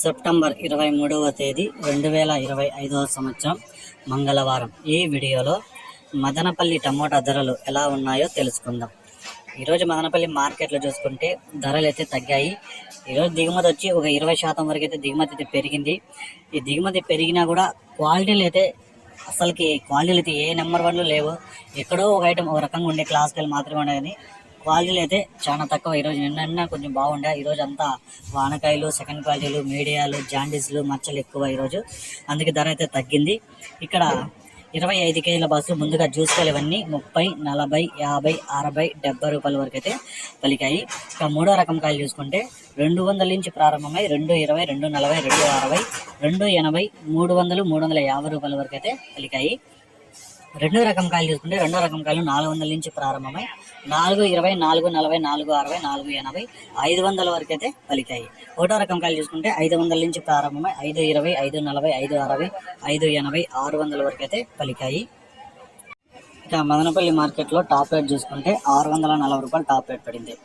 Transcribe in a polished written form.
September 23వ తేదీ 2025వ సంవత్సరం మంగళవారం. ఈ వీడియోలో మదనపల్లి టమోటా ధరలు ఎలా ఉన్నాయో తెలుసుకుందాం. ఈరోజు మదనపల్లి మార్కెట్లో చూసుకుంటే ధరలు అయితే తగ్గాయి. ఈరోజు దిగుమతి వచ్చి ఒక 20% వరకు అయితే దిగుమతి అయితే పెరిగింది. ఈ దిగుమతి పెరిగినా కూడా క్వాలిటీలు అయితే క్వాలిటీలు అయితే ఏ నెంబర్ వన్లు లేవు. ఎక్కడో ఒక ఐటమ్ ఒక రకంగా ఉండే క్లాసికల్ మాత్రమే ఉన్నాయి, కానీ క్వాలిటీలు అయితే చాలా తక్కువ. ఈరోజు నిన్న కొంచెం బాగుండే, ఈరోజు అంతా వానకాయలు, సెకండ్ క్వాలిటీలు, మీడియాలు, జాండీస్లు, మచ్చలు ఎక్కువ ఈరోజు, అందుకే ధర అయితే తగ్గింది. ఇక్కడ 25 కేజీల బస్సు ముందుగా జ్యూస్కాయలు ఇవన్నీ 30, 40, 50, 60, 70 రూపాయల వరకు అయితే పలికాయి. ఇక మూడో రకం కాయలు చూసుకుంటే 200 నుంచి ప్రారంభమై 220, 240, 260, 280, 300, 350 రూపాయల వరకు అయితే పలికాయి. రెండో రకం కాయలు చూసుకుంటే రెండో రకం కాయలు 400 నుంచి ప్రారంభమై 420, 440, 460, 480, 500 వరకు అయితే పలికాయి. ఒకటో రకం కాయలు చూసుకుంటే 500 నుంచి ప్రారంభమై 520, 540, 560, 580, 600 వరకు అయితే పలికాయి. ఇక మదనపల్లి మార్కెట్లో టాప్ రేట్ చూసుకుంటే 640 రూపాయలు టాప్ రేట్ పడింది.